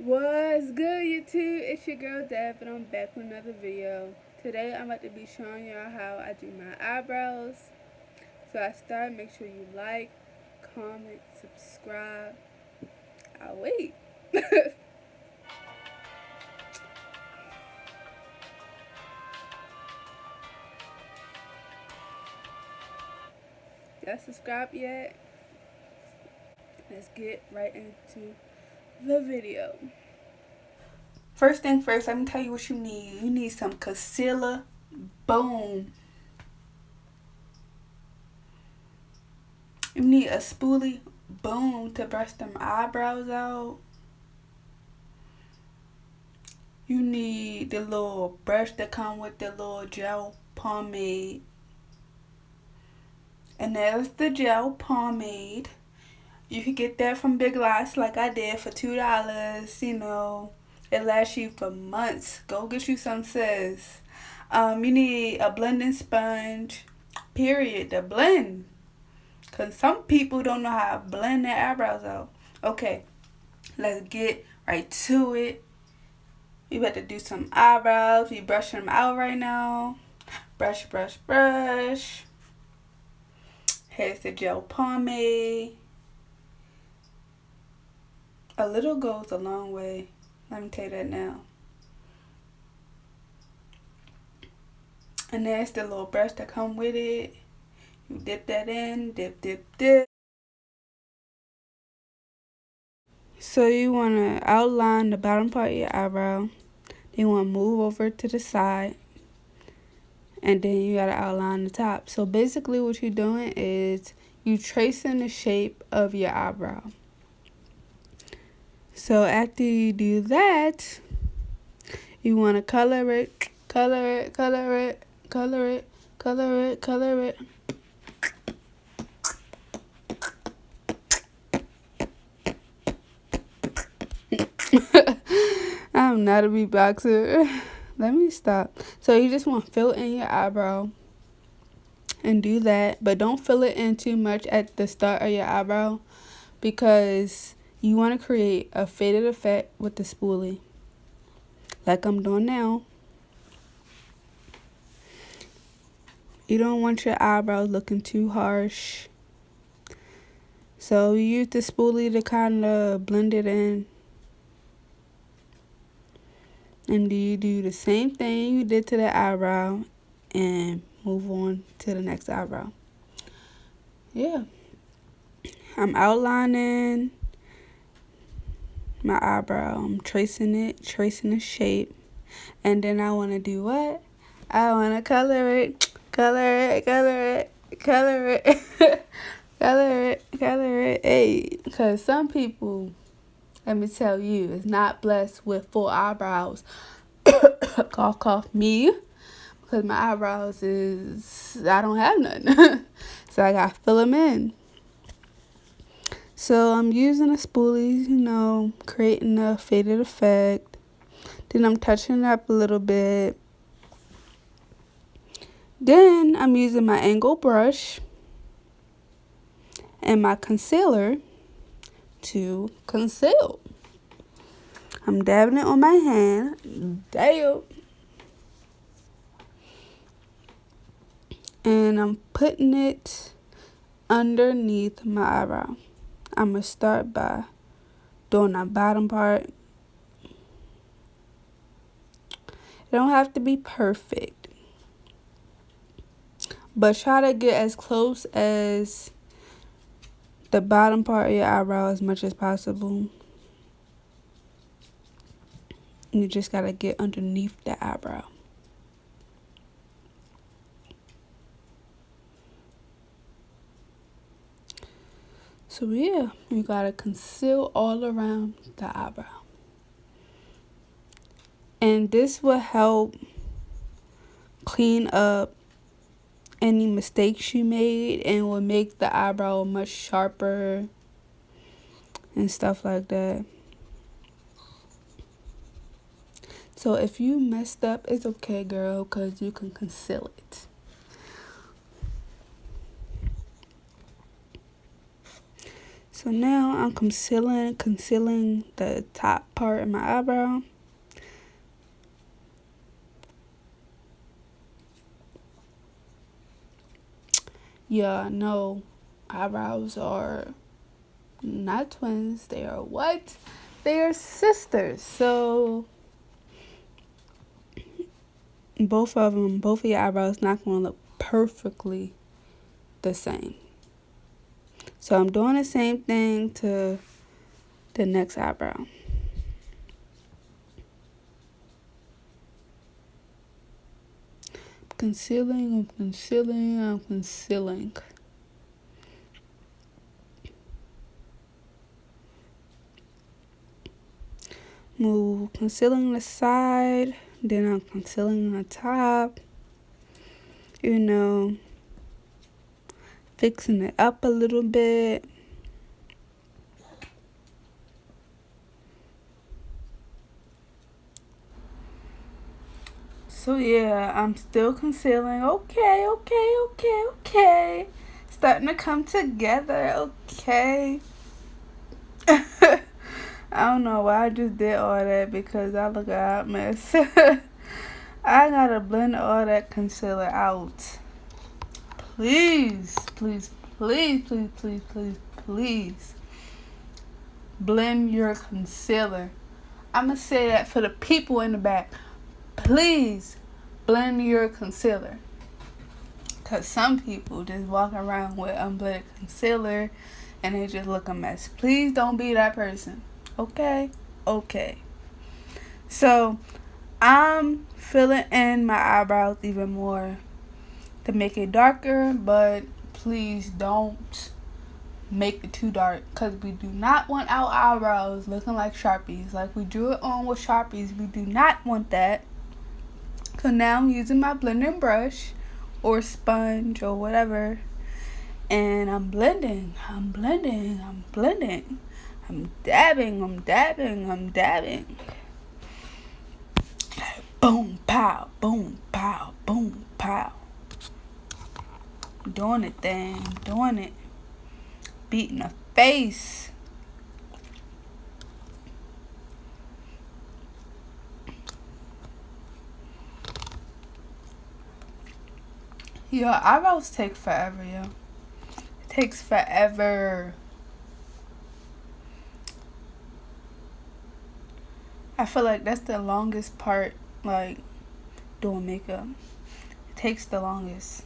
What's good, YouTube? It's your girl Deb, and I'm back with another video. Today I'm about to be showing y'all how I do my eyebrows. So I start, make sure you like, comment, subscribe. I'll wait. Y'all subscribed yet? Let's get right into the video. First thing first, let me tell you what you need. You need some concealer. Boom. You need a spoolie. Boom, to brush them eyebrows out. You need the little brush that come with the little gel pomade. And there's the gel pomade. You can get that from Big Lots like I did for $2. You know, it lasts you for months. Go get you some, sis. You need a blending sponge, period, to blend. Because some people don't know how to blend their eyebrows out. Okay, let's get right to it. We about to do some eyebrows. We brushing them out right now. Brush, brush, brush. Here's the gel pomade. A little goes a long way. Let me tell you that now. And there's the little brush that come with it. You dip that in. Dip, dip, dip. So you want to outline the bottom part of your eyebrow. Then you want to move over to the side. And then you got to outline the top. So basically what you're doing is you tracing the shape of your eyebrow. So after you do that, you want to color it, color it, color it, color it, color it, color it. I'm not a beatboxer. Let me stop. So you just want to fill in your eyebrow and do that, but don't fill it in too much at the start of your eyebrow because you want to create a faded effect with the spoolie like I'm doing now. You don't want your eyebrows looking too harsh, so you use the spoolie to kind of blend it in. And you do the same thing you did to the eyebrow and move on to the next eyebrow. Yeah. I'm outlining my eyebrow. I'm tracing it, tracing the shape. And then I want to do what? I want to color it, color it, color it, color it, color it, color it. Hey, because some people, let me tell you, is not blessed with full eyebrows. Cough, cough, me. Because my eyebrows is, I don't have none. So I got to fill them in. So I'm using a spoolie, you know, creating a faded effect. Then I'm touching it up a little bit. Then I'm using my angle brush and my concealer to conceal. I'm dabbing it on my hand. Damn. And I'm putting it underneath my eyebrow. I'm going to start by doing the bottom part. It don't have to be perfect, but try to get as close as the bottom part of your eyebrow as much as possible. And you just got to get underneath the eyebrow. So yeah, you got to conceal all around the eyebrow. And this will help clean up any mistakes you made and will make the eyebrow much sharper and stuff like that. So if you messed up, it's okay, girl, because you can conceal it. So So now I'm concealing the top part of my eyebrow. Yeah, I know eyebrows are not twins. They are what? They are sisters. So both of your eyebrows not going to look perfectly the same. So I'm doing the same thing to the next eyebrow. I'm concealing. Move concealing the side, then I'm concealing the top. You know, fixing it up a little bit. So yeah, I'm still concealing. Okay. Starting to come together. Okay. I don't know why I just did all that because I look a hot mess. I gotta blend all that concealer out. Please. Blend your concealer. I'm gonna say that for the people in the back. Please blend your concealer. Because some people just walk around with unblended concealer and they just look a mess. Please don't be that person. Okay? So, I'm filling in my eyebrows even more to make it darker, but please don't make it too dark because we do not want our eyebrows looking like Sharpies. Like we drew it on with Sharpies. We do not want that. So now I'm using my blending brush or sponge or whatever, and I'm blending. I'm dabbing. Boom, pow, boom, pow. Doing it. Beating the face. Your eyebrows take forever, yo. It takes forever. I feel like that's the longest part, like, doing makeup. It takes the longest.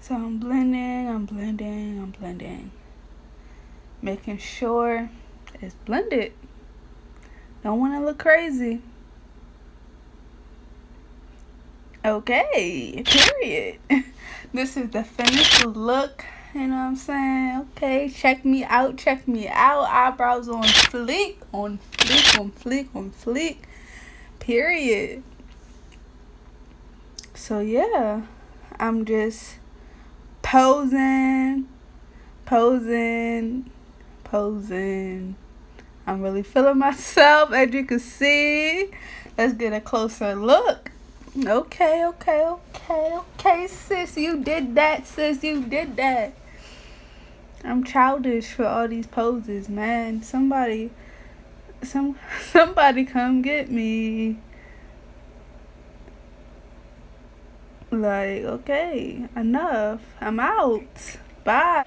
So I'm blending. Making sure it's blended. Don't want to look crazy. Okay, period. This is the finished look. You know what I'm saying? Okay, check me out. Eyebrows on fleek. Period. So yeah, I'm just posing. I'm really feeling myself, as you can see. Let's get a closer look. Okay, sis, you did that. I'm childish for all these poses, man. Somebody come get me. Like, okay, enough. I'm out. Bye.